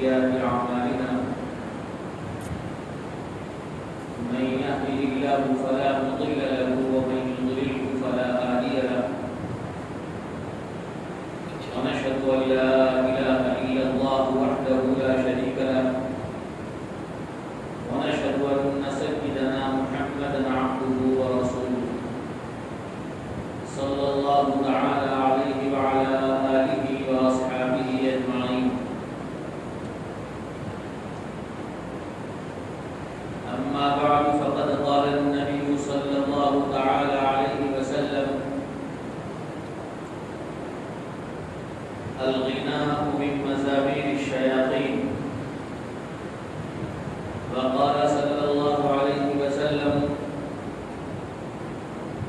سيئات أعمالنا من يهده الله فلا مضل له ومن يضلله فلا هادي له ونشهد أن لا إله إلا الله وحده لا شريك له ونشهد أن سيدنا محمدا عبده ورسوله صلى الله تعالى عليه وعلى آله وأصحابه أجمعين. أما بعد فقد قال النبي صلى الله تعالى عليه وسلم: الغناء من مزامير الشياطين. وقال صلى الله عليه وسلم: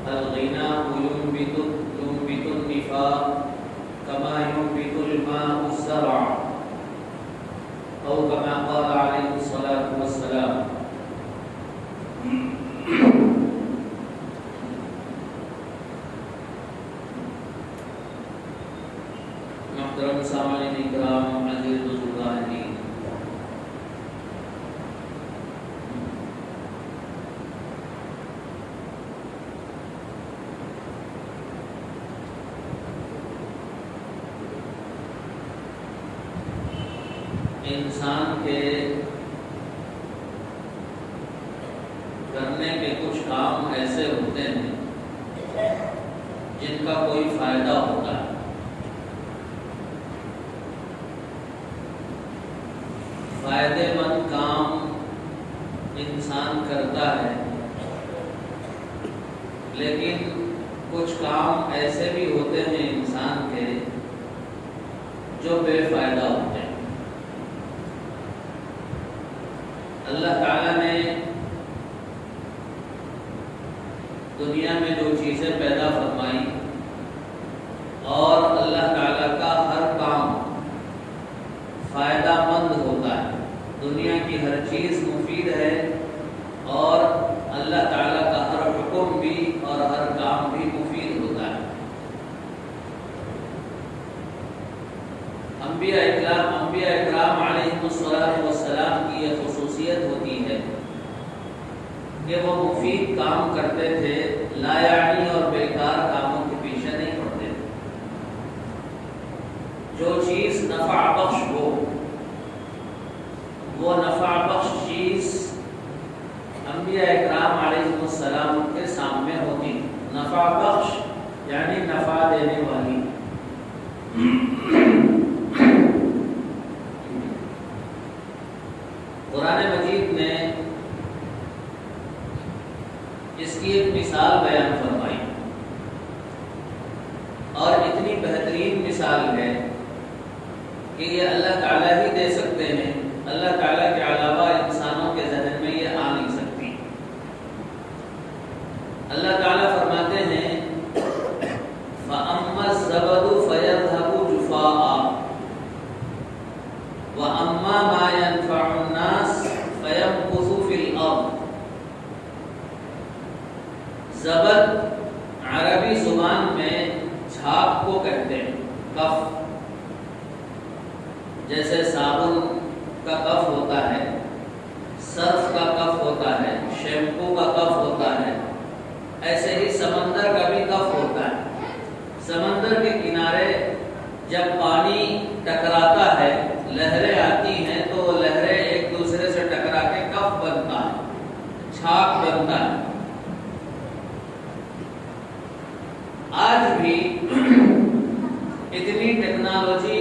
الغناء ينبت النفاق كما ينبت الماء الزرع، أو كما قال عليه الصلاة والسلام. محترم سامعین اکرام، عزیز بزرگان دین، انسان کے کرنے کے کچھ کام ایسے ہوتے ہیں جن کا کوئی فائدہ ہوتا ہے. فائدے مند کام انسان کرتا ہے، لیکن کچھ کام ایسے بھی ہوتے ہیں انسان کے جو بے فائدہ ہوتے ہیں. اللہ تعالیٰ نے دنیا میں جو چیزیں پیدا فرمائی، اور اللہ تعالیٰ کا ہر کام فائدہ مند ہوتا ہے. دنیا کی ہر چیز مفید ہے، اور اللہ تعالیٰ کا ہر حکم بھی اور ہر کام بھی مفید ہوتا ہے. انبیاء اکرام علیہ السلام کی یہ خصوصیت ہوتی ہے کہ وہ مفید کام کرتے تھے، لا یعنی اور بیکار کاموں کے پیچھے نہیں پڑتے تھے. جو چیز نفع بخش ہو، وہ نفع بخش چیز انبیاء اکرام علیہ السلام کے سامنے ہوتی. نفع بخش یعنی نفع دینے والی. قرآن مجید نے اس کی ایک مثال بیان فرمائی، اور اتنی بہترین مثال ہے کہ یہ اللہ تعالیٰ ہی دے سکتے ہیں. اللہ تعالیٰ کے علاوہ انسانوں کے ذہن میں یہ آ نہیں سکتی. اللہ تعالیٰ فرماتے ہیں: فَأَمَّا الزَّبَدُ فَيَذْهَبُ جُفَاءً وَأَمَّا مَا يَنفَعُ النَّاسَ فَيَمْكُثُ فِي الْأَرْضِ. زبد عربی زبان میں جھاگ کو کہتے ہیں، کف. جیسے صابن کا کف ہوتا ہے، سرف کا کف ہوتا ہے، شیمپو کا کف ہوتا ہے، ایسے ہی سمندر کا بھی کف ہوتا ہے. سمندر کے کنارے جب پانی ٹکراتا ہے، لہریں آتی ہیں، تو لہریں ایک دوسرے سے ٹکرا کے کف بنتا ہے، چھاگ بنتا ہے. آج بھی اتنی ٹیکنالوجی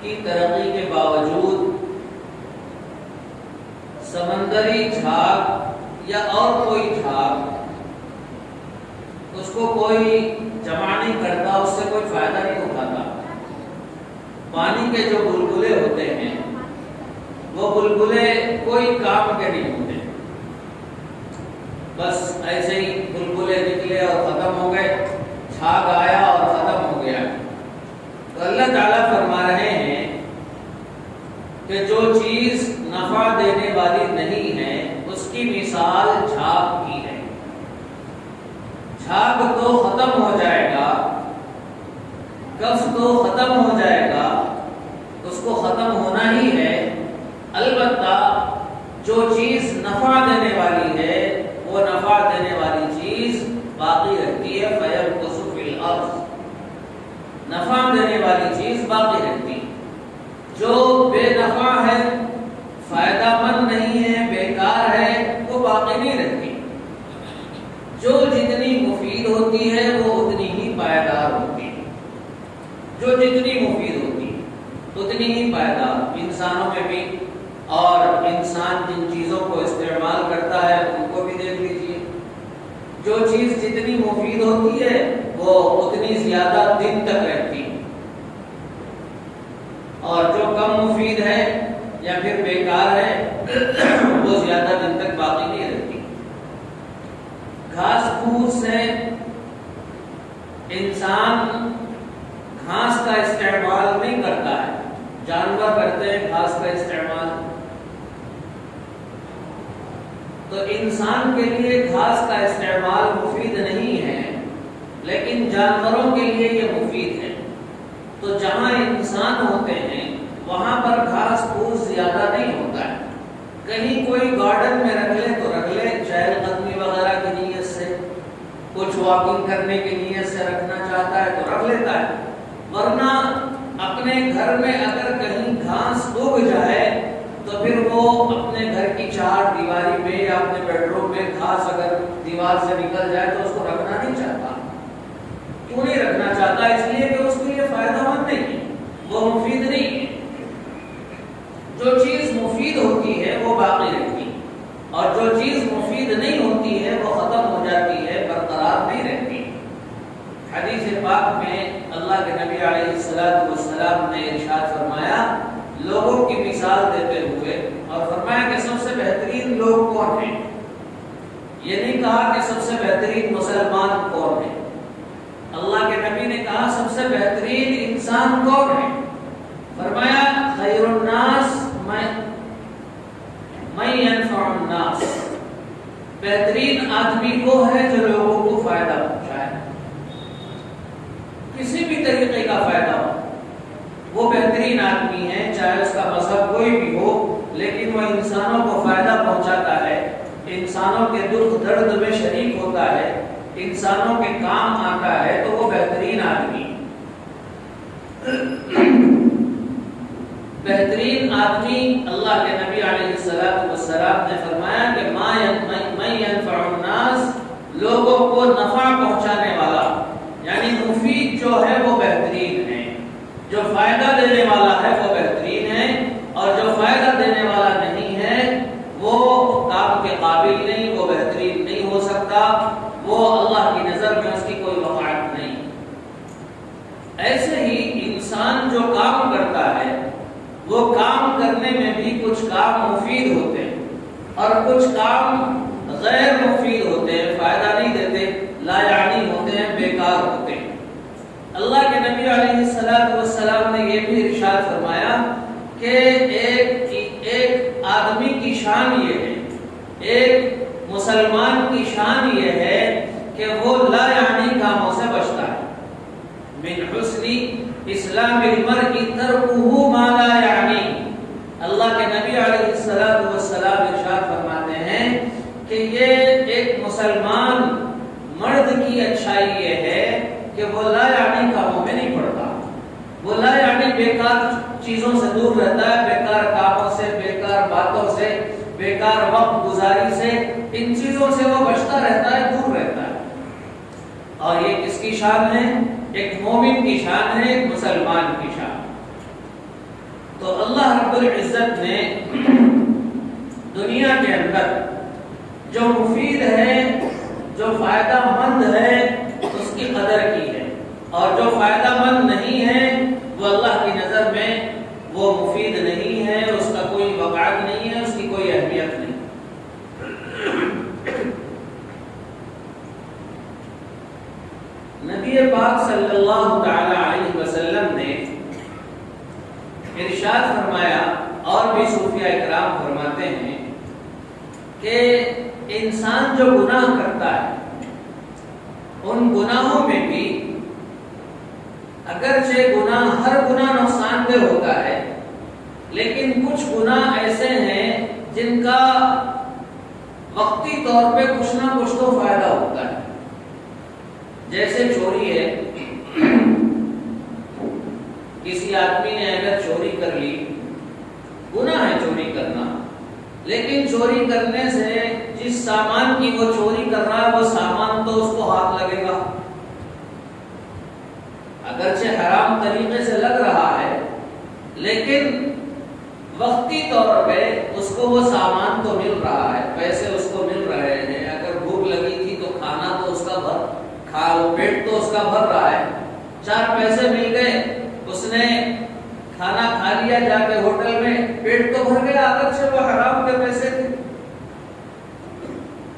کی ترقی کے باوجود سمندری جھاگ یا اور کوئی جھاگ، اس کو کوئی جمع نہیں کرتا، اس سے کوئی فائدہ نہیں اٹھاتا. پانی کے جو بلبلے ہوتے ہیں، وہ بلبلے کوئی کام کے نہیں ہوتے. بس ایسے ہی بلبلے نکلے اور ختم ہو گئے، چھاگ آیا اور ختم ہو گیا. تو اللہ تعالیٰ فرما رہے ہیں کہ جو چیز نفع دینے والی نہیں ہے، اس کی مثال جھاگ کی ہے. جھاگ تو ختم ہو جائے گا، کف تو ختم ہو جائے گا، اس کو ختم ہونا اتنا ہی ہے، البتہ جو چیز نفع دینے والی ہے وہ نفع دینے والی چیز باقی رہتی ہے، فَيَمْكُثُ فِي الْأَرْضِ، نفع دینے والی چیز باقی رہتی ہے۔ جو بے نفع ہے، فائدہ مند نہیں ہے، بیکار ہے، وہ باقی نہیں رہتی۔ جو جتنی مفید ہوتی ہے وہ اتنی ہی پائیدار ہوتی ہے، جو جتنی مفید ہوتی ہے اتنی ہی پائیدار، انسانوں میں بھی، اور انسان جن چیزوں کو استعمال کرتا ہے ان کو بھی دیکھ لیجیے، جو چیز جتنی مفید ہوتی ہے وہ اتنی زیادہ دن تک رہتی ہے، اور جو کم مفید ہے یا پھر بیکار ہے وہ زیادہ دن تک باقی نہیں رہتی۔ گھاس پھوس سے انسان گھاس کا استعمال نہیں کرتا ہے، جانور کرتے ہیں گھاس کا استعمال، تو انسان کے لیے گھاس کا استعمال مفید نہیں ہے، لیکن جانوروں کے لیے یہ مفید ہے۔ تو جہاں انسان ہوتے ہیں وہاں پر گھاس پھوس زیادہ نہیں ہوتا ہے، کہیں کوئی گارڈن میں رکھ لے تو رکھ لے، چہل قدمی وغیرہ کی نیت سے، کچھ واکنگ کرنے کی نیت سے رکھنا چاہتا ہے تو رکھ لیتا ہے، ورنہ اپنے گھر میں اگر کہیں گھاس اگ جائے تو پھر وہ اپنے گھر کی چار دیواری میں یا اپنے بیڈ روم میں گھاس اگر دیوار سے نکل جائے تو اس کو رکھنا نہیں چاہتا۔ کیوں نہیں رکھنا چاہتا؟ اس لیے کہ اس کے لیے فائدہ مند نہیں ہے، وہ مفید نہیں ہے۔ جو چیز مفید ہوتی ہے وہ باقی رہتی ہے، اور جو چیز مفید نہیں ہوتی ہے وہ ختم ہو جاتی ہے، برقرار نہیں رہتی۔ حدیث پاک میں اللہ کے نبی علیہ السلام نے ارشاد فرمایا، لوگوں کی مثال دیتے ہوئے، اور فرمایا کہ سب سے بہترین لوگ کون ہیں؟ یہ نہیں کہا کہ سب سے بہترین مسلمان کون ہے، اللہ کے نبی نے کہا سب سے بہترین انسان کون ہے؟ فرمایا خیر الناس من ينفع الناس، بہترین آدمی وہ ہے جو لوگوں کو فائدہ پہنچائے، کسی بھی طریقے کا فائدہ ہو، وہ بہترین آدمی ہے، چاہے اس کا مذہب کوئی بھی ہو، لیکن وہ انسانوں کو فائدہ پہنچاتا ہے، انسانوں کے دکھ درد میں شریک ہوتا ہے، انسانوں کے کام آتا ہے، تو وہ بہترین آدمی۔ بہترین آدمی اللہ کے نبی علیہ السلام نے فرمایا کہ من ينفع الناس، لوگوں کو نفع پہنچانے والا، یعنی مفید جو ہے وہ بہترین ہے، جو فائدہ دینے والا ہے وہ بہترین ہے، اور جو فائدہ دینے والا نہیں ہے وہ کام کے قابل نہیں، وہ بہترین نہیں ہو سکتا، وہ اللہ کی نظر میں اس کی کوئی وقعت نہیں۔ ایسے ہی انسان جو کام کرتا ہے وہ کام کرنے میں بھی کچھ کام مفید ہوتے ہیں اور کچھ کام غیر مفید ہوتے ہیں، فائدہ نہیں دیتے، لا یعنی ہوتے ہیں، بیکار ہوتے ہیں۔ اللہ کے نبی علیہ السلام نے یہ بھی ارشاد فرمایا کہ ایک آدمی کی شان یہ ہے، ایک مسلمان کی شان یہ ہے کہ وہ لا یعنی کاموں سے بچتا ہے۔ من حسن اسلام المرء ترکہ ما لا یعنی، اللہ کے نبی علیہ السلام ارشاد فرماتے ہیں کہ یہ ایک مسلمان مرد کی اچھائی یہ ہے کہ وہ لا یعنی کاموں میں نہیں پڑتا، وہ لا یعنی بیکار چیزوں سے دور رہتا ہے، بیکار کاموں سے، بیکار باتوں سے، بیکار وقت گزاری سے، ان چیزوں سے وہ بچتا رہتا ہے، دور رہتا ہے۔ اور یہ کس کی شان ہے؟ ایک مومن کی شان ہے، ایک مسلمان کی شان۔ تو اللہ رب العزت نے دنیا کے اندر جو مفید ہے، جو فائدہ مند ہے، اس کی قدر کی ہے، اور جو فائدہ مند نہیں ہے وہ اللہ کی نظر میں وہ مفید نہیں ہے، اس کا کوئی وقعت نہیں ہے، اس کی کوئی اہمیت نہیں۔ نبی پاک صلی اللہ تعالی علیہ وسلم نے ارشاد فرمایا، اور بھی صوفیاء اکرام فرماتے ہیں کہ انسان جو گناہ کرتا ہے ان گناہوں میں بھی اگرچہ ہر گناہ نقصان دہ ہوتا ہے، لیکن کچھ گناہ ایسے ہیں جن کا وقتی طور پہ کچھ نہ کچھ تو فائدہ ہوتا ہے. جیسے چوری ہے، کسی آدمی نے اگر چوری کر لی، گناہ ہے چوری کرنا، لیکن چوری کرنے سے جس سامان کی وہ چوری کر رہا ہے وہ سامان تو اس کو ہاتھ لگے گا، اگرچہ حرام طریقے سے لگ رہا ہے، لیکن وقتی طور پہ اس کو وہ سامان تو مل رہا ہے، پیسے اس کو مل رہے ہیں. اگر بھوک لگی تھی تو کھانا تو اس کا پیٹ تو اس کا بھر رہا ہے، 4 پیسے مل گئے، اس نے کھانا کھا لیا جا کے ہوٹل میں، پیٹ تو بھر گیا، اگرچہ وہ حرام کے پیسے تھے.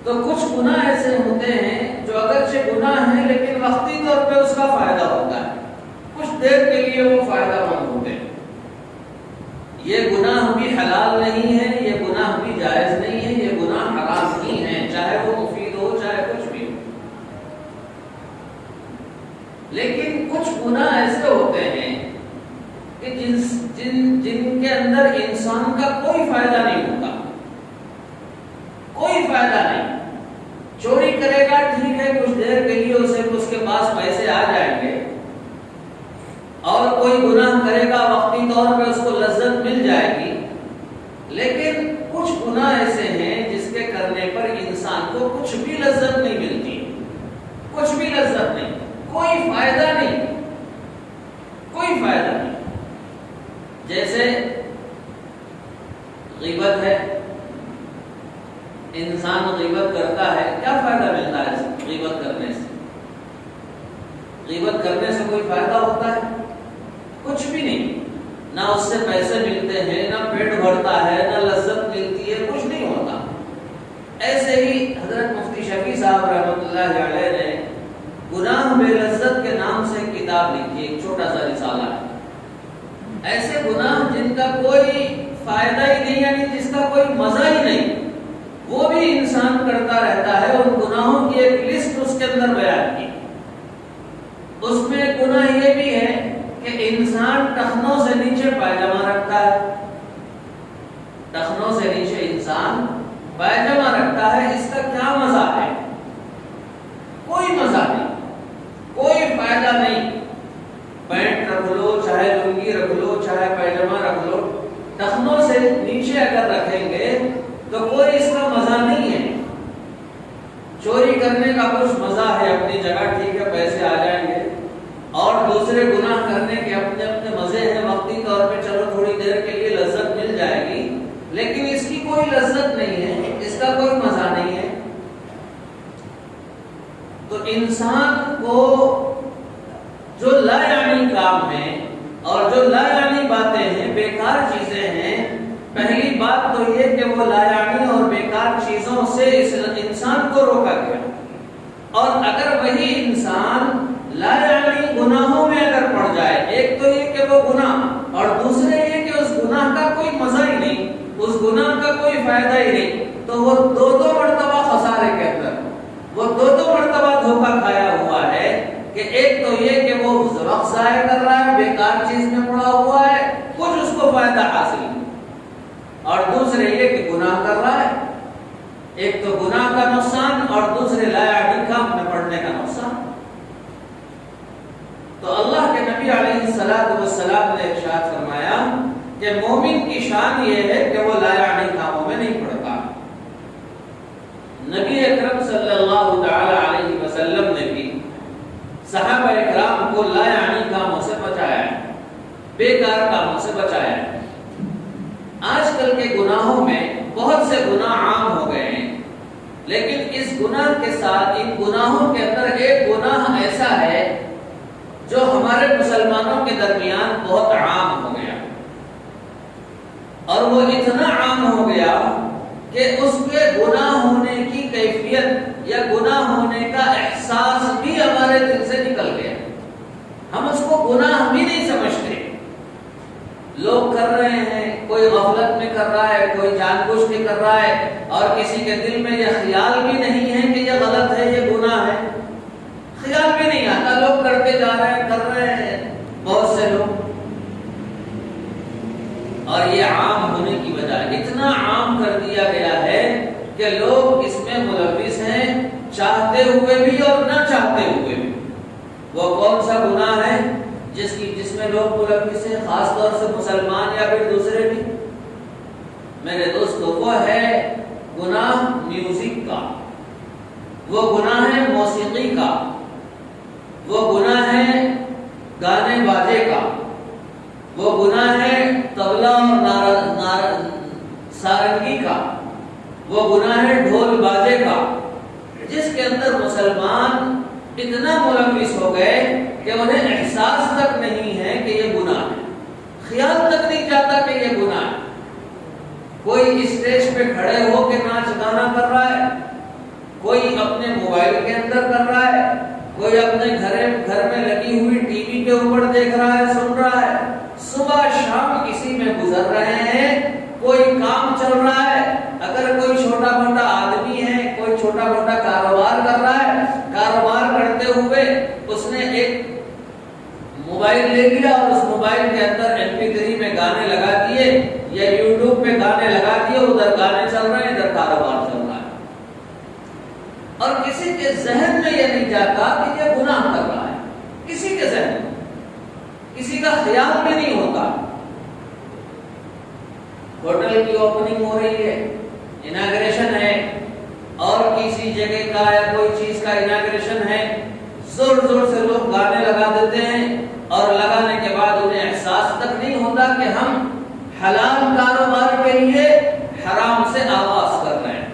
تو کچھ گناہ ایسے ہوتے ہیں جو اگرچہ گناہ ہیں لیکن وقتی طور پہ اس کا فائدہ ہوتا ہے، کچھ دیر کے لیے وہ فائدہ مند ہوتے ہیں. یہ گناہ بھی حلال نہیں ہے، یہ گناہ بھی جائز نہیں ہے، یہ گناہ حرام ہی ہے، چاہے وہ مفید ہو چاہے کچھ بھی ہو. لیکن کچھ گناہ ایسے ہوتے ہیں کہ جن کے اندر انسان کا کوئی فائدہ نہیں ہوتا، کوئی فائدہ نہیں. چوری کرے گا ٹھیک ہے، کچھ دیر کے لیے اسے اس کے پاس پیسے آ جائیں گے، اور کوئی گناہ کرے گا وقتی طور پہ اس کو لذت مل جائے گی. لیکن کچھ گناہ ایسے ہیں جس کے کرنے پر انسان کو کچھ بھی لذت نہیں ملتی، کچھ بھی لذت نہیں، کوئی فائدہ نہیں، کوئی فائدہ نہیں. جیسے غیبت ہے، انسان غیبت کرتا ہے، کیا فائدہ ملتا ہے غیبت کرنے سے؟ غیبت کرنے سے کوئی فائدہ ہوتا ہے؟ کچھ بھی نہیں. نہ اس سے پیسے ملتے ہیں، نہ پیٹ بھرتا ہے، نہ لذت ملتی ہے، کچھ نہیں ہوتا. ایسے ہی حضرت مفتی شفیع صاحب رحمۃ اللہ علیہ نے گناہ بے لذت کے نام سے کتاب لکھی، ایک چھوٹا سا رسالہ ہے. ایسے گناہ جن کا کوئی فائدہ ہی نہیں، یعنی جس کا کوئی مزہ ہی نہیں، وہ بھی انسان کرتا رہتا ہے. ان گناہوں کی ایک لسٹ اس کے اندر بیان کی. اس میں گناہ یہ بھی ہے کہ انسان ٹخنوں سے نیچے پائجامہ رکھتا ہے، ٹخنوں سے نیچے انسان پائجامہ رکھتا ہے. اس کا کیا مزہ ہے؟ کوئی مزہ نہیں، کوئی فائدہ نہیں. پینٹ رکھ لو، چاہے لنگی رکھ لو، چاہے پائجامہ رکھ لو، ٹخنوں سے نیچے اگر رکھیں گے تو کوئی اس کا مزہ نہیں ہے. چوری کرنے کا کچھ مزہ ہے اپنی جگہ، ٹھیک ہے، پیسے آ جائیں گے، اور دوسرے گناہ کرنے کے اپنے اپنے مزے ہیں، وقتی طور پہ چلو تھوڑی دیر کے لیے لذت مل جائے گی، لیکن اس کی کوئی لذت نہیں ہے، اس کا کوئی مزہ نہیں ہے. تو انسان کو جو لا یعنی کام ہے اور جو لا یعنی باتیں ہیں، بیکار چیزیں ہیں، پہلی بات تو یہ کہ وہ لا یعنی اور بیکار چیزوں سے اس انسان کو روکا گیا. اور اگر وہی انسان لا یعنی گناہوں میں اگر پڑ جائے، ایک تو یہ کہ وہ گناہ، اور دوسرے یہ کہ اس گناہ کا کوئی مزہ ہی نہیں، اس گناہ کا کوئی فائدہ ہی نہیں، تو وہ دو مرتبہ خسارے کے اندر، وہ دو مرتبہ دھوکہ کھایا ہوا ہے. کہ ایک تو یہ کہ وہ وقت ضائع کر رہا ہے، بیکار چیز میں پڑا ہوا ہے، کچھ اس کو فائدہ حاصل نہیں، اور دوسرے یہ کہ گناہ کر رہا ہے. ایک تو گناہ کا نقصان اور دوسرے لا یعنی کام میں پڑنے کا نقصان. تو اللہ کے نبی علیہ السلام نے ارشاد فرمایا کہ مومن کی شان یہ ہے کہ وہ لا یعنی کاموں میں نہیں پڑتا. نبی اکرم صلی اللہ تعالی علیہ وسلم نے بھی صحابہ اکرام کو لا یعنی کاموں سے بچایا ہے، بیکار کاموں سے بچایا ہے. آج کل کے گناہوں میں بہت سے گناہ عام ہو گئے ہیں، لیکن اس گناہ کے ساتھ ان گناہوں کے اندر ایک گناہ ایسا ہے جو ہمارے مسلمانوں کے درمیان بہت عام ہو گیا، اور وہ اتنا عام ہو گیا کہ اس کے گناہ ہونے کی کیفیت یا گناہ ہونے کا احساس بھی ہمارے دل سے نکل گیا. ہم اس کو گناہ بھی نہیں سمجھتے. لوگ کر رہے ہیں، کوئی غفلت میں کر رہا ہے، کوئی جان بوجھ کے کر رہا ہے، اور کسی کے دل میں یہ خیال بھی نہیں ہے کہ یہ غلط ہے، یہ گناہ ہے، خیال بھی نہیں آتا. لوگ کرتے جا رہے ہیں، کر رہے ہیں بہت سے لوگ. اور یہ عام ہونے کی وجہ اتنا عام کر دیا گیا ہے کہ لوگ اس میں ملوث ہیں، چاہتے ہوئے بھی اور نہ چاہتے ہوئے بھی۔ وہ کون سا گناہ ہے جس میں لوگ ملوث ہیں، خاص طور سے مسلمان یا پھر دوسرے بھی؟ میرے دوستو، وہ ہے گناہ میوزک کا، وہ گناہ ہے موسیقی کا، وہ گناہ ہے گانے باجے کا، وہ گناہ ہے طبلہ اور سارنگی کا، وہ گناہ ہے ڈھول باجے کا، جس کے اندر مسلمان اتنا ملوث ہو گئے کہ انہیں احساس تک نہیں ہے کہ یہ گناہ ہے، خیال تک نہیں جاتا کہ یہ گناہ ہے۔ کوئی اسٹیج پہ کھڑے ہو کے ناچ گانا کر رہا ہے، کوئی اپنے موبائل کے اندر کر رہا ہے، کوئی اپنے گھر میں لگی ہوئی ٹی وی کے اوپر دیکھ رہا ہے، سن رہا ہے، صبح شام اسی میں گزر رہے ہیں، کوئی کام چل رہا ہے۔ اگر کوئی چھوٹا موٹا آدمی ہے، کوئی چھوٹا موٹا کاروبار کر رہا ہے، کاروبار کرتے ہوئے اس نے ایک موبائل لے لیا اور اس موبائل کے اندر MP3 میں گانے لگا دیے یا YouTube پہ گانے لگا دیے، ادھر گانے چل رہے ہیں، ادھر کاروبار چل رہا ہے، اور کسی کے ذہن میں یہ نہیں جاتا کہ یہ گناہ کر رہا ہے، کسی کے ذہن میں کسی کا خیال بھی نہیں ہوتا۔ ہوٹل کی اوپننگ ہو رہی ہے، اناگریشن ہے، اور کسی جگہ کا یا کوئی چیز کا اناگریشن ہے، زور زور سے لوگ گانے لگا دیتے ہیں، اور لگانے کے بعد انہیں احساس تک نہیں ہوتا کہ ہم حلال کاروبار کے لیے حرام سے آغاز کر رہے ہیں۔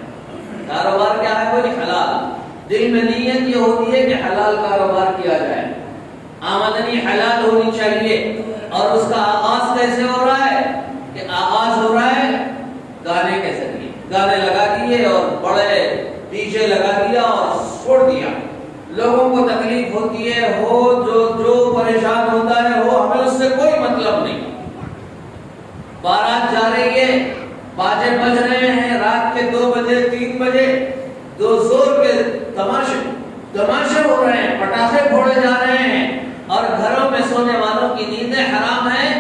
کاروبار کیا ہے؟ کوئی حلال، دل میں نیت یہ ہوتی ہے کہ حلال کاروبار کیا جائے، آمدنی حلال ہونی چاہیے، اور اس کا آغاز کیسے ہو رہا ہے؟ کہ آغاز ہو رہا ہے گانے کے ذریعے، گانے لگا دیے اور بڑے DJ لگا دیا اور چھوڑ دیا۔ لوگوں کو تکلیف ہوتی ہے، جو پریشان ہوتا ہے، ہمیں اس سے کوئی مطلب نہیں۔ بارات جا رہی ہے، باجے بج رہے ہیں، رات کے 2 بجے 3 بجے، دو زور کے تماشے ہو رہے ہیں، پٹاخے پھوڑے جا رہے ہیں، اور گھروں میں سونے والوں کی نیندیں حرام ہیں۔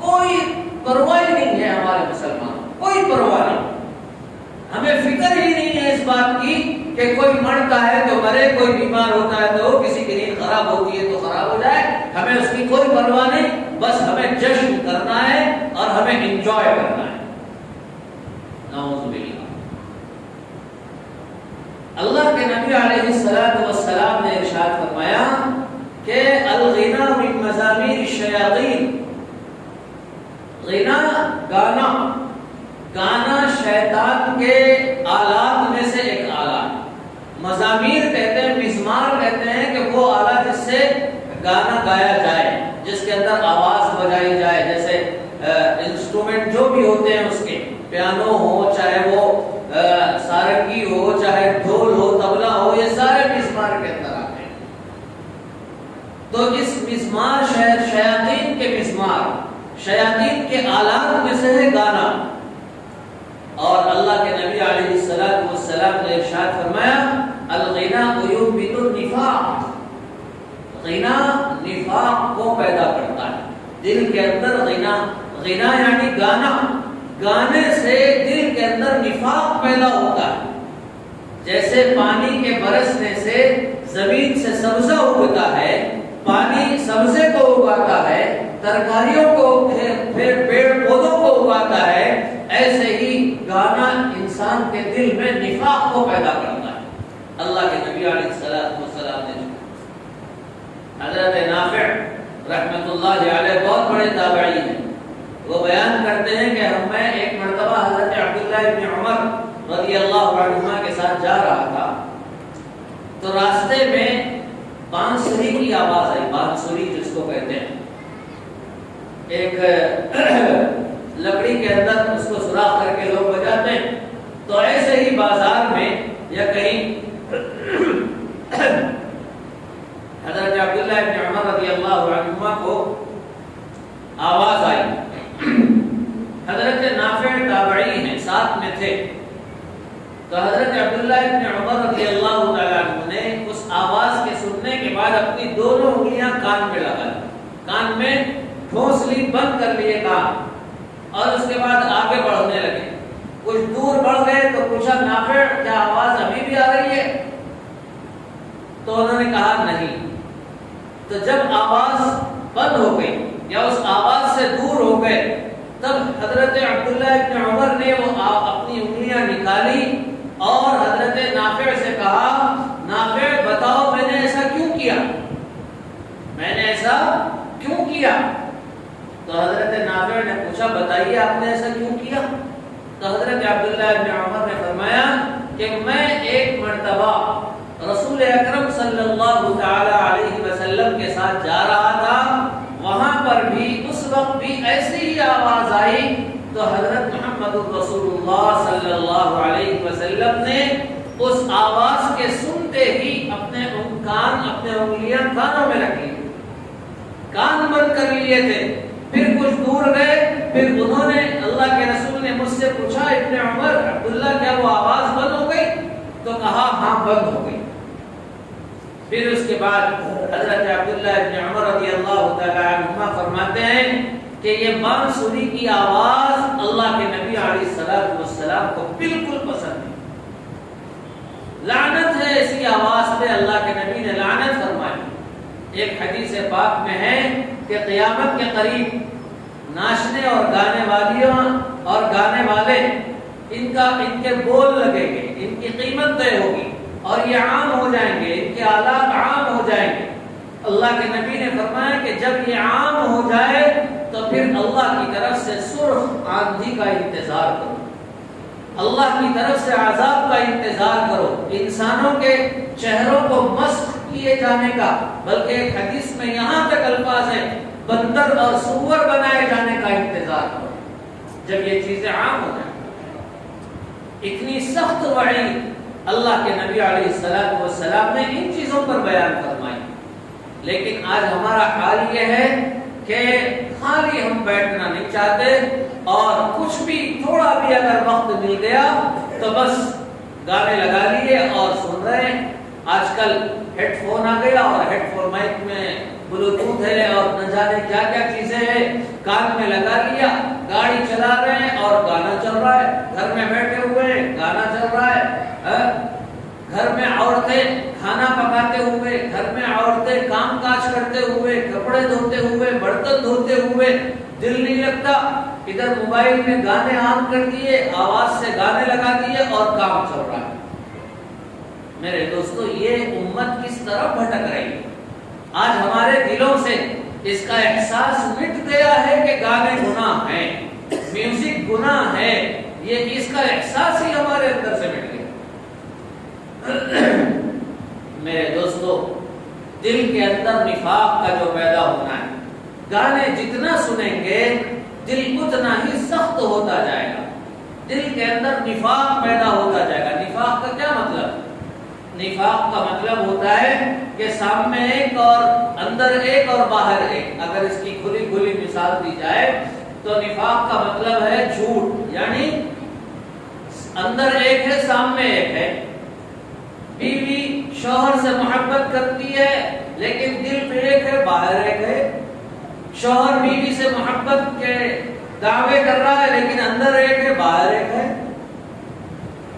کوئی پرواہ نہیں ہے ہمارے مسلمانوں، کوئی پرواہ نہیں، ہمیں فکر ہی نہیں ہے اس بات کی کہ کوئی مرتا ہے تو مرے، کوئی بیمار ہوتا ہے تو کسی کی نیند خراب ہوتی ہے تو خراب ہو جائے، ہمیں اس کی کوئی پرواہ نہیں، بس ہمیں جشن کرنا ہے اور ہمیں انجوائے کرنا ہے۔ نعوذ باللہ۔ اللہ کے نبی علیہ السلام نے ارشاد فرمایا کہ الغنا من مزامیر الشیاطین، غنا گانا شیطان کے آلات میں سے ایک آلات۔ مزامیر کہتے ہیں، مزمار کہتے ہیں کہ وہ آلہ جس سے گانا گایا جائے، جس کے اندر آواز بجائی جائے، جیسے انسٹرومنٹ جو بھی ہوتے ہیں اس کے، پیانو ہو، چاہے وہ سارنگی ہو، چاہے ڈھول ہو، طبلہ ہو، یہ سارے مزمار کے اندر آتے ہیں۔ تو اس مزمار شیاطین کے مزمار، شیاطین کے آلات میں سے ہے گانا، اور اللہ کے نبی علیہ السلام نے ارشاد فرمایا الغنا ینبت النفاق، غنا نفاق کو پیدا کرتا ہے، دل کے اندر غنا یعنی گانے سے دل کے اندر نفاق پیدا ہوتا ہے۔ جیسے پانی کے برسنے سے زمین سے سبزہ اگتا ہے، پانی سبزے کو اگاتا ہے، ترکاریوں کو، پھر پیڑ پودوں کو اگاتا ہے، ایسے ہی گانا انسان کے دل میں نفاق کو پیدا کرتا ہے۔ اللہ کے نبی علیہ السلام نے، حضرت نافع رحمت اللہ علیہ بہت بڑے تابعی ہیں، وہ بیان کرتے ہیں کہ میں ایک مرتبہ حضرت عبداللہ ابن عمر رضی اللہ عنہما کے ساتھ جا رہا تھا، تو راستے میں بانسری کی آواز آئی، بانسری جس کو کہتے ہیں، ایک لکڑی کے اندر اس کو سوراخ کر کے لوگ بجاتے ہیں، تو ایسے ہی بازار میں یا کہیں حضرت عبداللہ ابن عمر رضی اللہ عنہما کو آواز آئی۔ حضرت نافع تابعی ہیں، ساتھ میں تھے، تو حضرت عبداللہ ابن عمر رضی اللہ تعالیٰ عنہ نے اس آواز کے سننے کے بعد اپنی دونوں انگلیاں کان میں لگا لی، کان میں ٹھوس لی، بند کر لیے کان، اور اس کے بعد آگے بڑھنے لگے. کچھ دور بڑھ گئے تو پوچھا نافع کیا آواز ابھی بھی آ رہی ہے؟ تو انہوں نے کہا نہیں. تو جب آواز بند ہو گئی یا اس آواز سے دور ہو گئے تب حضرت عبداللہ ابن عمر نے وہ اپنی انگلیاں نکالی اور حضرت نافع سے کہا نافع بتاؤ میں نے ایسا کیوں کیا، میں نے ایسا کیوں کیا؟ تو حضرت نافع نے پوچھا بتائیے آپ نے ایسا کیوں کیا؟ تو حضرت عبداللہ ابن عمر نے فرمایا کہ میں ایک مرتبہ رسول اکرم صلی اللہ تعالی علیہ وسلم کے ساتھ جا رہا تھا، وہاں پر بھی اس وقت بھی ایسی ہی آواز آئی تو حضرت محمد رسول اللہ صلی اللہ علیہ وسلم نے اس آواز کے سنتے ہی اپنے انگلیاں کانوں میں رکھ لی، کان بند کر لیے تھے. پھر کچھ دور گئے، پھر انہوں نے اللہ کے رسول نے مجھ سے پوچھا ابن عمر عبداللہ کیا وہ آواز بند ہو گئی؟ تو کہا ہاں بند ہو گئی. پھر اس کے بعد حضرت عبداللہ ابن عمر رضی اللہ تعالی عنہما فرماتے ہیں کہ یہ بانسری کی آواز اللہ کے نبی علیہ الصلوۃ والسلام کو بالکل پسند ہے. لعنت ہے اسی آواز پہ، اللہ کے نبی نے لعنت فرمائی. ایک حدیث پاک میں ہے کہ قیامت کے قریب ناچنے اور گانے والیوں اور گانے والے ان کے بول لگیں گے، ان کی قیمت طے ہوگی اور یہ عام ہو جائیں گے، ان کے آلات عام ہو جائیں گے. اللہ کے نبی نے فرمایا کہ جب یہ عام ہو جائے تو پھر اللہ کی طرف سے سرخ آندھی کا انتظار کرو، اللہ کی طرف سے عذاب کا انتظار کرو، انسانوں کے چہروں کو مسخ کیے جانے کا، بلکہ ایک حدیث میں یہاں تک الفاظ ہیں بندر اور سور بنائے جانے کا انتظار کرو جب یہ چیزیں عام ہو جائیں. اتنی سخت وعید اللہ کے نبی علیہ الصلوۃ والسلام نے ان چیزوں پر بیان فرمائی. لیکن آج ہمارا حال یہ ہے کہ خالی ہم بیٹھنا نہیں چاہتے اور کچھ بھی تھوڑا بھی اگر وقت مل گیا تو بس گانے لگا لیے اور سن رہے ہیں. آج کل ہیڈ فون آ گیا اور ہیڈ فون مائک میں بلوٹوتھ ہے اور نہ جانے کیا کیا چیزیں ہیں، کان میں لگا لیا، گاڑی چلا رہے ہیں اور گانا چل رہا ہے، گھر میں بیٹھے ہوئے ہیں گانا چل رہا ہے، گھر میں عورتیں کھانا پکاتے ہوئے، گھر میں عورتیں کام کاج کرتے ہوئے، کپڑے دھوتے ہوئے، برتن دھوتے ہوئے دل نہیں لگتا، ادھر موبائل میں گانے آن کر دیے، آواز سے گانے لگا دیے اور کام چل رہا ہے. میرے دوستو یہ امت کس طرف بھٹک رہی ہے. آج ہمارے دلوں سے اس کا احساس مٹ گیا ہے کہ گانے گناہ ہیں، میوزک گناہ ہے، یہ اس کا احساس ہی ہمارے اندر سے مٹ گیا. میرے دوستو دل کے اندر نفاق کا جو پیدا ہونا ہے، گانے جتنا سنیں گے دل اتنا ہی سخت ہوتا جائے گا، دل کے اندر نفاق پیدا ہوتا جائے گا. نفاق کا کیا مطلب؟ نفاق کا مطلب ہوتا ہے کہ سامنے ایک اور اندر ایک اور باہر ایک. اگر اس کی کھلی کھلی مثال دی جائے تو نفاق کا مطلب ہے جھوٹ، یعنی اندر ایک ہے سامنے ایک ہے. بیوی شوہر سے محبت کرتی ہے لیکن دل میں ایک ہے باہر ایک ہے. شوہر بیوی سے محبت کے دعوے کر رہا ہے لیکن اندر ایک ہے باہر ایک ہے.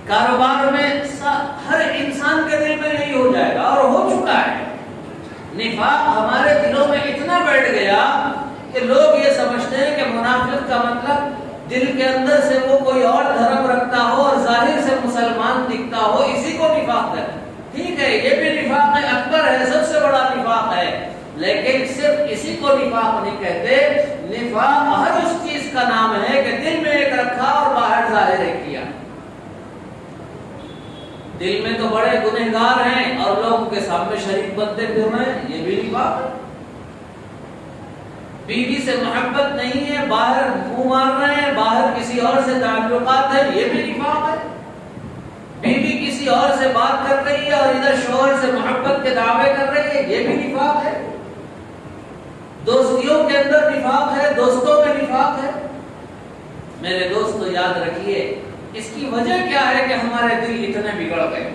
کاروبار میں ہر انسان کے دل میں نہیں ہو جائے گا اور ہو چکا ہے. نفاق ہمارے دلوں میں اتنا بیٹھ گیا کہ لوگ یہ سمجھتے ہیں کہ منافق کا مطلب دل کے اندر سے وہ کوئی اور دھرم رکھتا ہو اور ظاہر سے مسلمان دکھتا ہو، اسی کو نفاق ہے. ٹھیک ہے یہ بھی نفاق ہے، اکبر ہے، سب سے بڑا نفاق ہے، لیکن صرف اسی کو نفاق نہیں کہتے. نفاق ہر اس چیز کا نام ہے کہ دل میں ایک رکھا اور باہر ظاہر ایک کیا. دل میں تو بڑے گنہگار ہیں اور لوگوں کے سامنے شریف بنتے پھر رہے ہیں، یہ بھی نفاق ہے. بیوی سے محبت نہیں ہے، باہر منہ مار رہے ہیں، باہر کسی اور سے تعلقات ہیں، یہ بھی نفاق ہے. بیوی کسی اور سے بات کر رہی ہے اور ادھر شوہر سے محبت کے دعوے کر رہی ہے، یہ بھی نفاق ہے. دوستیوں کے اندر نفاق ہے، دوستوں میں نفاق ہے. میرے دوستو یاد رکھیے اس کی وجہ کیا ہے کہ ہمارے دل اتنے بگڑ گئے.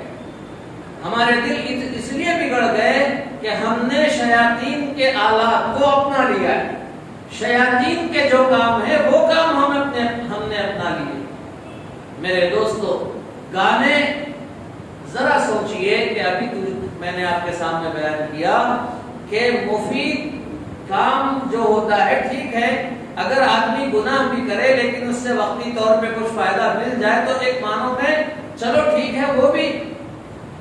ہمارے دل اس لیے بگڑ گئے کہ ہم نے شیاطین کے آلات کو اپنا لیا ہے. شیاطین کے جو کام ہے وہ کام ہم نے اپنا لیے۔ میرے دوستو، گانے ذرا سوچئے کہ ابھی میں نے آپ کے سامنے بیان کیا کہ مفید کام جو ہوتا ہے، ٹھیک ہے اگر آدمی گناہ بھی کرے لیکن اس سے وقتی طور پہ کچھ فائدہ مل جائے تو ایک معنوں میں چلو ٹھیک ہے، وہ بھی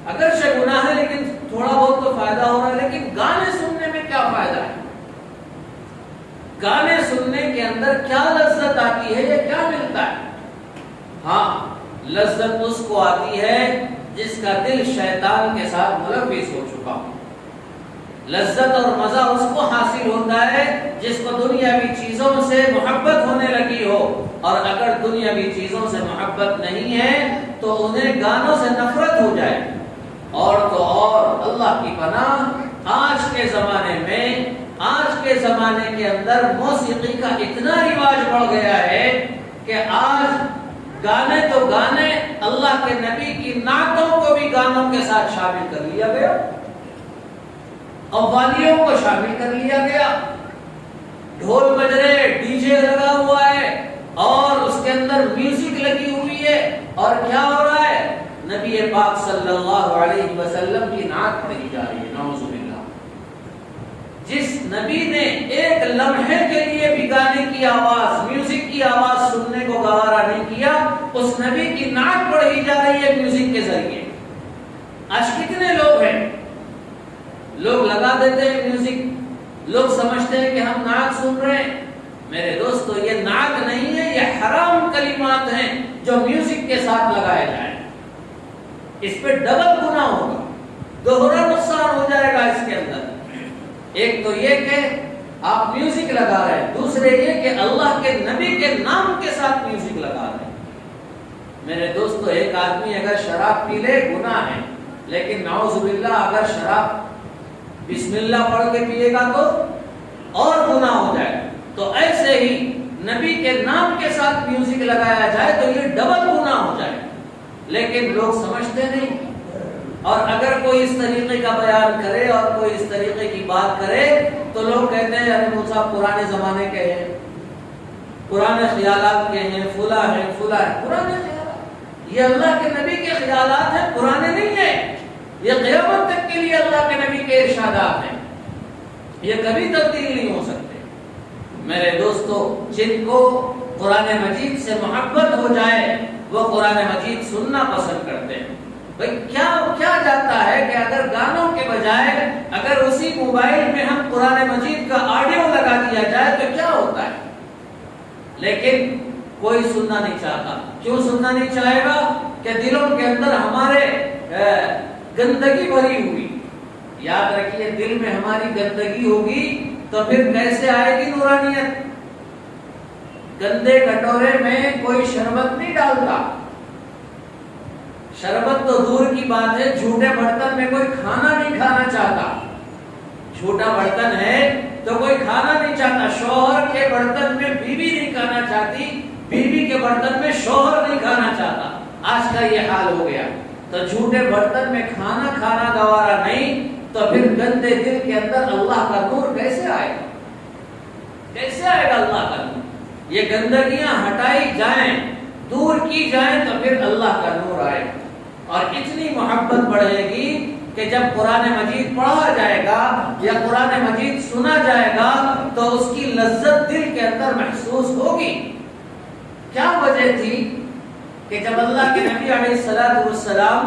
اگرچہ گناہ ہے لیکن تھوڑا بہت تو فائدہ ہو رہا ہے۔ لیکن گانے سننے میں کیا فائدہ ہے؟ گانے سننے کے اندر کیا لذت آتی ہے یا کیا ملتا ہے؟ ہاں، لذت اس کو آتی ہے جس کا دل شیطان کے ساتھ ملوث ہو چکا ہو۔ لذت اور مزہ اس کو حاصل ہوتا ہے جس کو دنیاوی چیزوں سے محبت ہونے لگی ہو، اور اگر دنیاوی چیزوں سے محبت نہیں ہے تو انہیں گانوں سے نفرت ہو جائے۔ اور تو اور اللہ کی پناہ، آج کے زمانے کے اندر موسیقی کا اتنا رواج بڑھ گیا ہے کہ آج گانے تو گانے، اللہ کے نبی کی نعتوں کو بھی گانوں کے ساتھ شامل کر لیا گیا، قوالیوں کو شامل کر لیا گیا، ڈھول بج رہے، ڈی جے لگا ہوا ہے اور اس کے اندر میوزک لگی ہوئی ہے، اور کیا ہو رہا ہے؟ نبی پاک صلی اللہ علیہ وسلم کی نعت پڑھی جا رہی ہے، نعوذ باللہ۔ جس نبی نے ایک لمحے کے لیے بھی گانے کی آواز، میوزک کی آواز سننے کو گوارا نہیں کیا، اس نبی کی نعت پڑھی جا رہی ہے میوزک کے ذریعے۔ آج کتنے لوگ ہیں، لوگ لگا دیتے ہیں میوزک، لوگ سمجھتے ہیں کہ ہم نعت سن رہے ہیں۔ میرے دوستو، یہ نعت نہیں ہے، یہ حرام کلمات ہیں جو میوزک کے ساتھ لگائے جائیں۔ اس پہ ڈبل گناہ ہوگا، دوہرا نقصان ہو جائے گا اس کے اندر۔ ایک تو یہ کہ آپ میوزک لگا رہے ہیں، دوسرے یہ کہ اللہ کے نبی کے نام کے ساتھ میوزک لگا رہے ہیں۔ میرے دوستو، ایک آدمی اگر شراب پی لے گناہ ہے، لیکن نعوذ باللہ اگر شراب بسم اللہ پڑھ کے پیے گا تو اور گناہ ہو جائے۔ تو ایسے ہی نبی کے نام کے ساتھ میوزک لگایا جائے تو یہ ڈبل گناہ ہو جائے، لیکن لوگ سمجھتے نہیں۔ اور اگر کوئی اس طریقے کا بیان کرے اور کوئی اس طریقے کی بات کرے تو لوگ کہتے ہیں ارے وہ صاحب پرانے زمانے کے ہیں، پرانے خیالات کے ہیں، فلاں ہیں فلاں ہیں۔ پرانے خیالات یہ اللہ کے نبی کے خیالات ہیں، پرانے نہیں ہیں۔ یہ قیامت تک کے لیے اللہ کے نبی کے ارشادات ہیں، یہ کبھی تبدیل نہیں ہو سکتے۔ میرے دوستو، جن کو قرآن مجید سے محبت ہو جائے وہ قرآن مجید سننا پسند کرتے ہیں۔ بھئی کیا جاتا ہے کہ اگر گانوں کے بجائے اگر اسی موبائل میں ہم قرآن مجید کا آڈیو لگا دیا جائے تو کیا ہوتا ہے؟ لیکن کوئی سننا نہیں چاہتا۔ کیوں سننا نہیں چاہے گا؟ کہ دلوں کے اندر ہمارے گندگی بھری ہوئی۔ یاد رکھیے، دل میں ہماری گندگی ہوگی تو پھر کیسے آئے گی نورانیت؟ گندے کٹورے میں کوئی شربت نہیں ڈالتا، شربت تو دور کی بات ہے، جھوٹے برتن میں کوئی کھانا نہیں کھانا چاہتا۔ جھوٹا برتن ہے تو کوئی کھانا نہیں چاہتا۔ شوہر کے برتن میں بیوی نہیں کھانا چاہتی، بیوی کے برتن میں شوہر نہیں کھانا چاہتا۔ آج کا یہ حال ہو گیا۔ تو جھوٹے برتن میں کھانا گوارا نہیں تو پھر گندے دل کے اندر اللہ کا نور کیسے آئے گا؟ کیسے آئے گا اللہ کا نور؟ یہ گندگیاں ہٹائی جائیں، دور کی جائیں تو پھر اللہ کا نور آئے گا۔ اور اتنی محبت بڑھے گی کہ جب قرآن مجید پڑھا جائے گا یا قرآن مجید سنا جائے گا تو اس کی لذت دل کے اندر محسوس ہوگی۔ کیا وجہ تھی کہ جب اللہ کے نبی علیہ السلام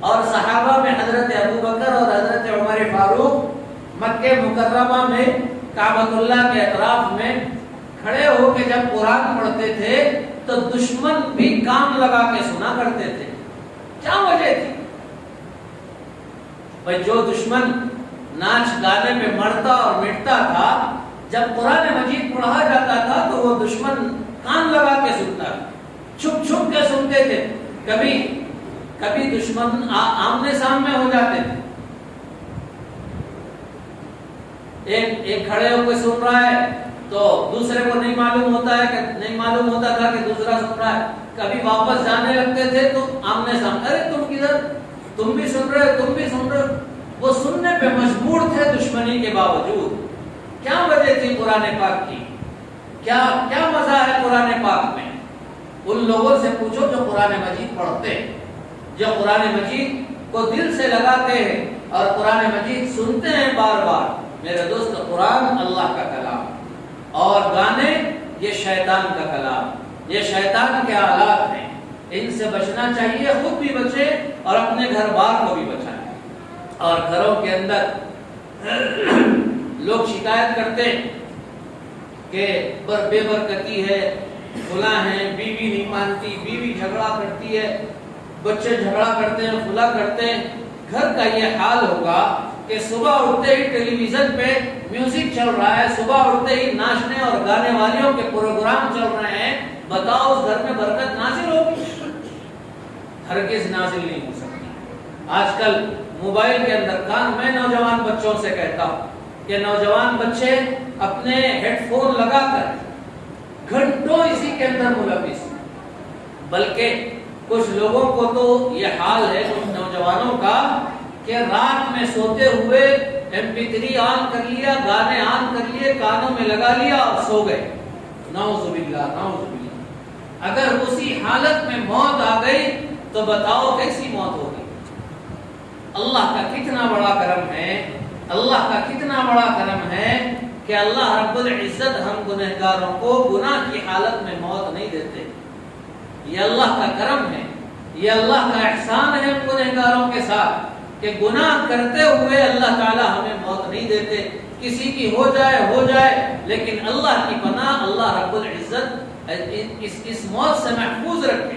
اور صحابہ میں حضرت ابوبکر اور حضرت عمر فاروق مکہ مکرمہ میں کعبۃ اللہ کے اطراف میں کھڑے ہو کے جب قرآن پڑھتے تھے تو دشمن بھی کان لگا کے سنا کرتے تھے؟ کیا وجہ تھی؟ بھائی جو دشمن ناچ گانے میں مرتا اور مٹتا تھا، جب قرآن مجید پڑھا جاتا تھا تو وہ دشمن کان لگا کے سنتا، چھپ چھپ کے سنتے تھے۔ کبھی دشمن آمنے سامنے ہو جاتے تھے، ایک کھڑے ہو کے سن رہا ہے تو دوسرے کو نہیں معلوم ہوتا تھا کہ دوسرا سن رہا ہے۔ کبھی واپس جانے لگتے تھے تو آمنے سامنے، ارے تم کدھر، تم بھی سن رہے ہو، تم بھی سن رہے ہو۔ وہ سننے پہ مجبور تھے دشمنی کے باوجود۔ کیا وجہ تھی قرآن پاک کی؟ کیا مزہ ہے قرآن پاک میں؟ ان لوگوں سے پوچھو جو قرآن مجید پڑھتے ہیں، جو قرآن مجید کو دل سے لگاتے ہیں اور قرآن مجید سنتے ہیں بار بار۔ میرے دوست، قرآن اللہ کا کلام اور گانے یہ شیطان کا کلام، یہ شیطان کے آلات ہیں، ان سے بچنا چاہیے، خود بھی بچے اور اپنے گھر بار کو بھی بچائیں۔ اور گھروں کے اندر لوگ شکایت کرتے ہیں کہ بے برکتی ہے، فلاں ہیں، بیوی نہیں مانتی، بیوی جھگڑا کرتی ہے، بچے جھگڑا کرتے ہیں، فلاں کرتے ہیں۔ گھر کا یہ حال ہوگا کہ صبح اٹھتے ہی ٹیلی ویژن پہ میوزک چل رہا ہے، صبح اٹھتے ہی ناچنے اور گانے والیوں کے پروگرام چل رہے ہیں، بتاؤ اس گھر میں برکت نازل ہوگی؟ ہرگز نازل نہیں ہو سکتی۔ آج کل موبائل کے اندر میں نوجوان بچوں سے کہتا ہوں کہ نوجوان بچے اپنے ہیڈ فون لگا کر گھنٹوں اسی کے اندر ملوث، بلکہ کچھ لوگوں کو تو یہ حال ہے، کچھ نوجوانوں کا، کہ رات میں سوتے ہوئے MP3 آن کر لیا، گانے آن کر لیے، کانوں میں لگا لیا اور سو گئے۔ نعوذ باللہ، نعوذ باللہ۔ اگر اسی حالت میں موت آ گئی تو بتاؤ کیسی موت ہوگی؟ اللہ کا کتنا بڑا کرم ہے، اللہ کا کتنا بڑا کرم ہے کہ اللہ رب العزت ہم گنہگاروں کو گناہ کی حالت میں موت نہیں دیتے۔ یہ اللہ کا کرم ہے، یہ اللہ کا احسان ہے ہم گنہگاروں کے ساتھ کہ گناہ کرتے ہوئے اللہ تعالی ہمیں موت نہیں دیتے۔ کسی کی ہو جائے لیکن اللہ کی پناہ، اللہ رب العزت اس موت سے محفوظ رکھے،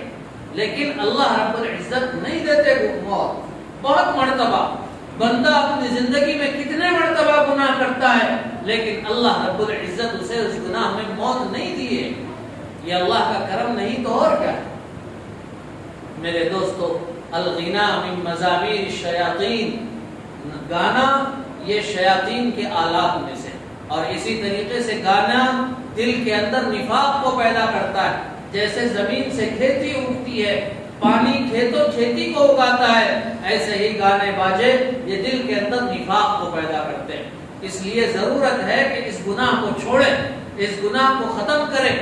لیکن اللہ رب العزت نہیں دیتے موت۔ بہت مرتبہ بندہ اپنی زندگی میں کتنے مرتبہ گناہ کرتا ہے لیکن اللہ رب العزت اسے اس گناہ میں موت نہیں دیے۔ یہ اللہ کا کرم نہیں تو اور کیا ہے؟ میرے دوستو، الغنا من مزامیر الشیاطین، گانا یہ شیاطین کے آلات میں سے، اور اسی طریقے سے گانا دل کے اندر نفاق کو پیدا کرتا ہے۔ جیسے زمین سے کھیتی اگتی ہے، پانی کھیتی کو اگاتا ہے، ایسے ہی گانے باجے یہ دل کے اندر نفاق کو پیدا کرتے ہیں۔ اس لیے ضرورت ہے کہ اس گناہ کو چھوڑیں، اس گناہ کو ختم کریں۔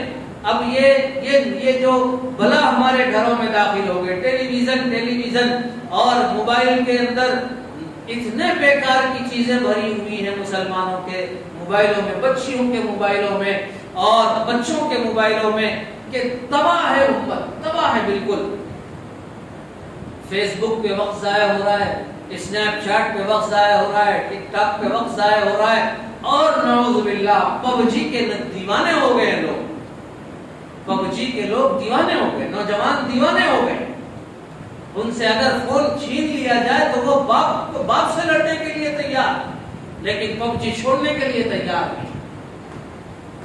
اب یہ جو بلا ہمارے گھروں میں داخل ہو گئے، ٹیلی ویژن اور موبائل کے اندر اتنے بیکار کی چیزیں بھری ہوئی ہیں مسلمانوں کے موبائلوں میں، بچیوں کے موبائلوں میں اور بچوں کے موبائلوں میں، کہ تباہ ہے امت، تباہ ہے بالکل۔ فیس بک پہ وقت ضائع ہو رہا ہے، اسنیپ چیٹ پہ وقت ضائع ہو رہا ہے، ٹک ٹاک پہ وقت ضائع ہو رہا ہے، اور نعوذ باللہ PUBG کے دیوانے ہو گئے ہیں لوگ۔ PUBG کے لوگ دیوانے ہو گئے، نوجوان دیوانے ہو گئے۔ ان سے اگر فون چھین لیا جائے تو وہ باپ سے لڑنے کے لیے تیار، لیکن PUBG چھوڑنے کے لیے تیار نہیں۔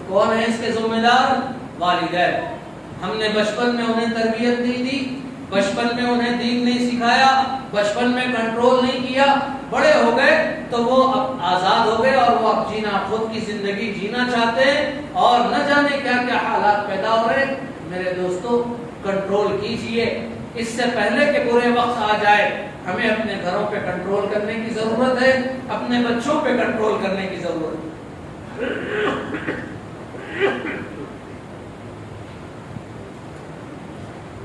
کون ہے اس کے ذمہ دار؟ والدین۔ ہم نے بچپن میں انہیں تربیت نہیں دی، بچپن میں انہیں دین نہیں سکھایا، بچپن میں کنٹرول نہیں کیا، بڑے ہو گئے تو وہ اب آزاد ہو گئے اور وہ اب خود کی زندگی جینا چاہتے ہیں اور نہ جانے کیا کیا حالات پیدا ہو رہے ہیں۔ میرے دوستو، کنٹرول کیجئے، اس سے پہلے کہ برے وقت آ جائے۔ ہمیں اپنے گھروں پہ کنٹرول کرنے کی ضرورت ہے، اپنے بچوں پہ کنٹرول کرنے کی ضرورت ہے۔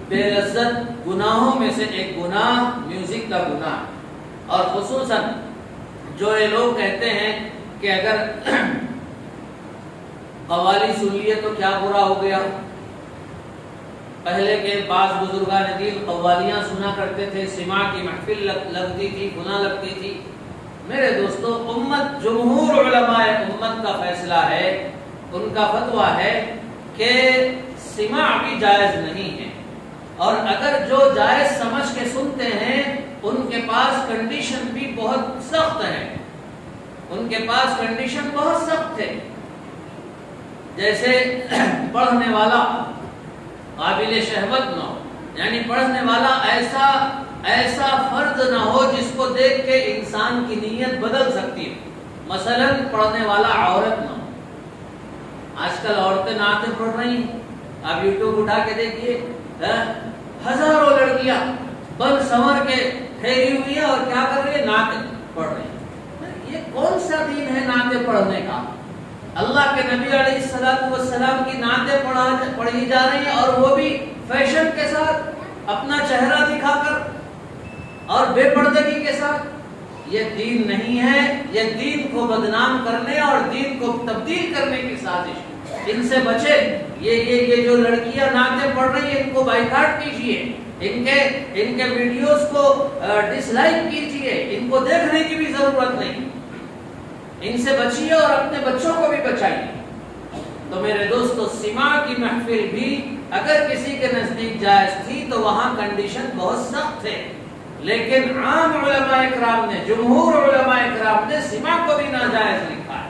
بے لذت گناہوں میں سے ایک گناہ میوزک کا گناہ، اور خصوصاً جو یہ لوگ کہتے ہیں کہ اگر قوالی سن لیے تو کیا برا ہو گیا۔ پہلے کے بعض بزرگان دین قوالیاں سنا کرتے تھے، سماع کی محفل لگتی تھی، گناہ لگتی تھی۔ میرے دوستو، امت، جمہور علماء امت کا فیصلہ ہے، ان کا فتویٰ ہے کہ سماع بھی جائز نہیں ہے، اور اگر جو جائز سمجھ کے سنتے ہیں ان کے پاس کنڈیشن بھی بہت سخت ہے، ان کے پاس کنڈیشن بہت سخت ہے۔ جیسے پڑھنے والا قابل شہوت نہ ہو، یعنی پڑھنے والا ایسا فرد نہ ہو جس کو دیکھ کے انسان کی نیت بدل سکتی ہے۔ مثلا پڑھنے والا عورت نہ ہو۔ آج کل عورتیں نعتیں پڑھ رہی ہیں، آپ یوٹیوب اٹھا کے دیکھیے، ہزاروں لڑکیاں بن سنور کے ٹھہری ہوئی ہیں اور کیا کر رہی ہے؟ نعتیں پڑھ رہی ہیں۔ یہ کون سا دین ہے نعتیں پڑھنے کا؟ اللہ کے نبی علیہ السلام کی نعتیں پڑھی جا رہی ہیں، اور وہ بھی فیشن کے ساتھ، اپنا چہرہ دکھا کر اور بے پردگی کے ساتھ۔ یہ دین نہیں ہے، یہ دین کو بدنام کرنے اور دین کو تبدیل کرنے کی سازش۔ ان سے بچے۔ یہ جو لڑکیاں نعتیں پڑھ رہی ہیں، ان کو بائیکاٹ کیجیے، ان کے ویڈیوز کو ڈس لائک کیجیے، ان کو دیکھنے کی بھی ضرورت نہیں۔ ان سے بچیے اور اپنے بچوں کو بھی بچائیے۔ تو میرے دوستو، سماع کی محفل بھی اگر کسی کے نزدیک جائز تھی تو وہاں کنڈیشن بہت سخت ہے، لیکن عام علماء اکرام نے، جمہور علماء اکرام نے سماع کو بھی ناجائز لکھا ہے،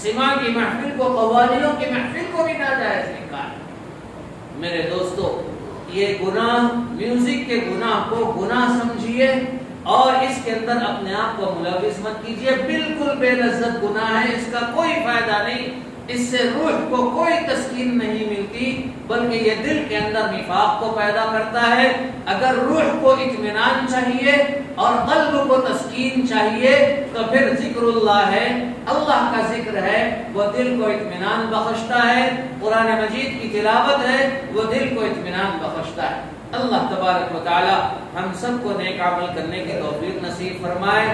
سماع کی محفل کو، قوالیوں کی محفل کو بھی ناجائز لکھا ہے۔ میرے دوستو، یہ گناہ، میوزک کے گناہ کو گناہ سمجھیے اور اس کے اندر اپنے آپ کو ملوث مت کیجیے۔ بالکل بے لذت گناہ ہے، اس کا کوئی فائدہ نہیں، اس سے روح کو کوئی تسکین نہیں ملتی، بلکہ یہ دل کے اندر نفاق کو پیدا کرتا ہے۔ اگر روح کو اطمینان چاہیے اور قلب کو تسکین چاہیے تو پھر ذکر اللہ ہے، اللہ کا ذکر ہے، وہ دل کو اطمینان بخشتا ہے۔ قرآن مجید کی تلاوت ہے، وہ دل کو اطمینان بخشتا ہے۔ اللہ تبارک و تعالی ہم سب کو نیک عمل کرنے کی توفیق نصیب فرمائے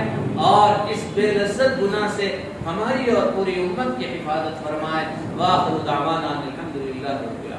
اور اس بے لذت گناہ سے ہماری اور پوری امت کی حفاظت فرمائے۔ وآخر دعوانا الحمدللہ رب العالمین۔